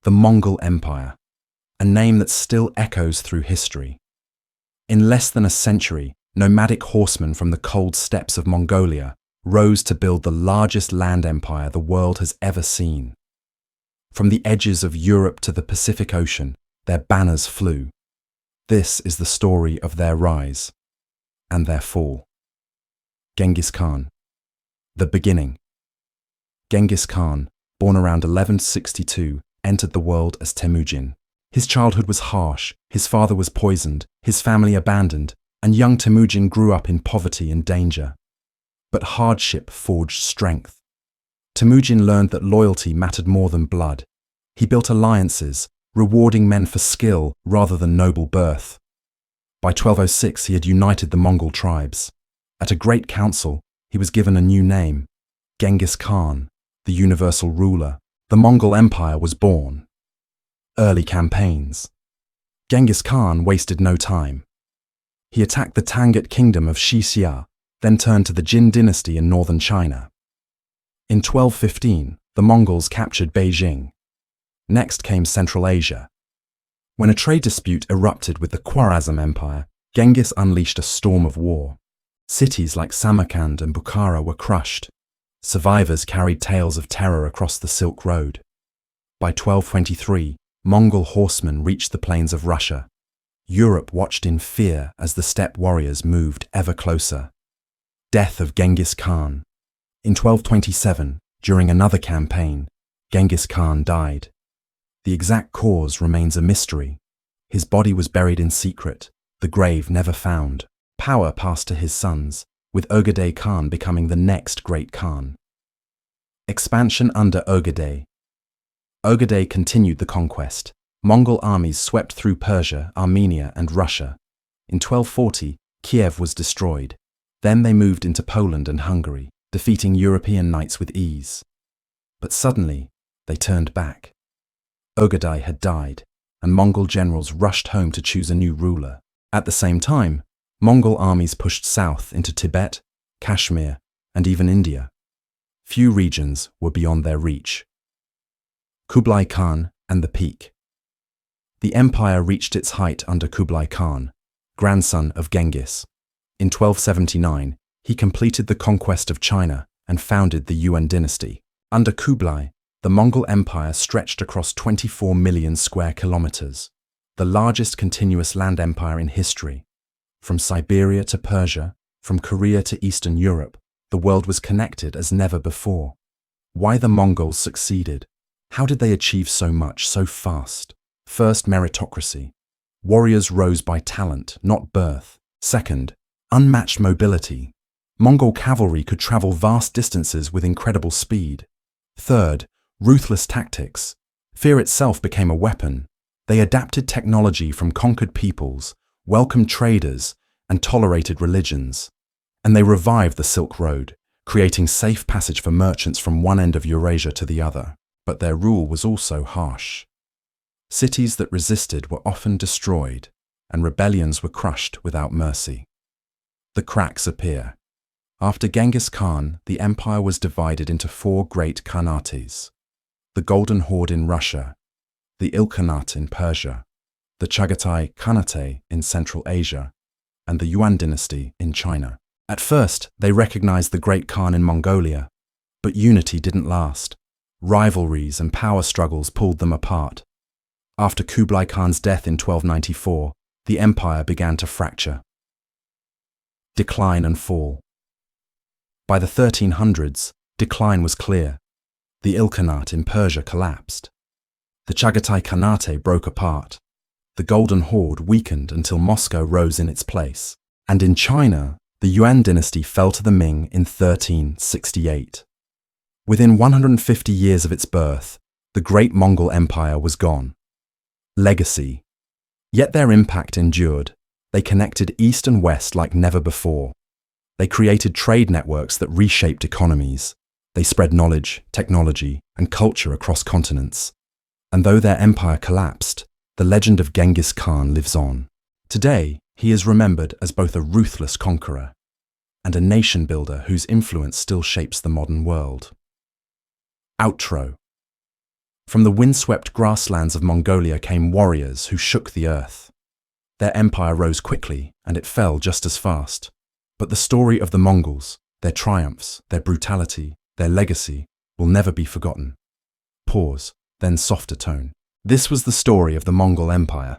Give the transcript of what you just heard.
the Mongol Empire, a name that still echoes through history. In less than a century, nomadic horsemen from the cold steppes of Mongolia rose to build the largest land empire the world has ever seen. From the edges of Europe to the Pacific Ocean, their banners flew. This is the story of their rise and their fall. Genghis Khan. The beginning. Genghis Khan, born around 1162, entered the world as Temujin. His childhood was harsh, his father was poisoned, his family abandoned, and young Temujin grew up in poverty and danger. But hardship forged strength. Temujin learned that loyalty mattered more than blood. He built alliances, rewarding men for skill rather than noble birth. By 1206, he had united the Mongol tribes. At a great council, he was given a new name, Genghis Khan, the universal ruler. The Mongol Empire was born. Early campaigns. Genghis Khan wasted no time. He attacked the Tangut kingdom of Xixia, then turned to the Jin dynasty in northern China. In 1215, the Mongols captured Beijing. Next came Central Asia. When a trade dispute erupted with the Khwarezm Empire, Genghis unleashed a storm of war. Cities like Samarkand and Bukhara were crushed. Survivors carried tales of terror across the Silk Road. By 1223, Mongol horsemen reached the plains of Russia. Europe watched in fear as the steppe warriors moved ever closer. Death of Genghis Khan. In 1227, during another campaign, Genghis Khan died. The exact cause remains a mystery. His body was buried in secret, the grave never found. Power passed to his sons, with Ogedei Khan becoming the next great Khan. Expansion under Ogedei. Ogedei continued the conquest. Mongol armies swept through Persia, Armenia, and Russia. In 1240, Kiev was destroyed. Then they moved into Poland and Hungary, defeating European knights with ease. But suddenly, they turned back. Ogedei had died, and Mongol generals rushed home to choose a new ruler. At the same time, Mongol armies pushed south into Tibet, Kashmir, and even India. Few regions were beyond their reach. Kublai Khan and the peak. The empire reached its height under Kublai Khan, grandson of Genghis. In 1279, he completed the conquest of China and founded the Yuan dynasty. Under Kublai, the Mongol Empire stretched across 24 million square kilometers, the largest continuous land empire in history. From Siberia to Persia, from Korea to Eastern Europe, the world was connected as never before. Why the Mongols succeeded? How did they achieve so much so fast? First, meritocracy. Warriors rose by talent, not birth. Second, unmatched mobility. Mongol cavalry could travel vast distances with incredible speed. Third, ruthless tactics. Fear itself became a weapon. They adapted technology from conquered peoples, welcomed traders, and tolerated religions. And they revived the Silk Road, creating safe passage for merchants from one end of Eurasia to the other. But their rule was also harsh. Cities that resisted were often destroyed, and rebellions were crushed without mercy. The cracks appear. After Genghis Khan, the empire was divided into four great khanates: the Golden Horde in Russia, the Ilkhanate in Persia, the Chagatai Khanate in Central Asia, and the Yuan dynasty in China. At first, they recognized the great Khan in Mongolia, but unity didn't last. Rivalries and power struggles pulled them apart. After Kublai Khan's death in 1294, the empire began to fracture. Decline and fall. By the 1300s, decline was clear. The Ilkhanate in Persia collapsed. The Chagatai Khanate broke apart. The Golden Horde weakened until Moscow rose in its place. And in China, the Yuan dynasty fell to the Ming in 1368. Within 150 years of its birth, the great Mongol Empire was gone. Legacy. Yet their impact endured. They connected East and West like never before. They created trade networks that reshaped economies. They spread knowledge, technology, and culture across continents. And though their empire collapsed, the legend of Genghis Khan lives on. Today, he is remembered as both a ruthless conqueror and a nation builder whose influence still shapes the modern world. Outro. From the windswept grasslands of Mongolia came warriors who shook the earth. Their empire rose quickly, and it fell just as fast. But the story of the Mongols, their triumphs, their brutality, their legacy, will never be forgotten. Pause, then softer tone. This was the story of the Mongol Empire,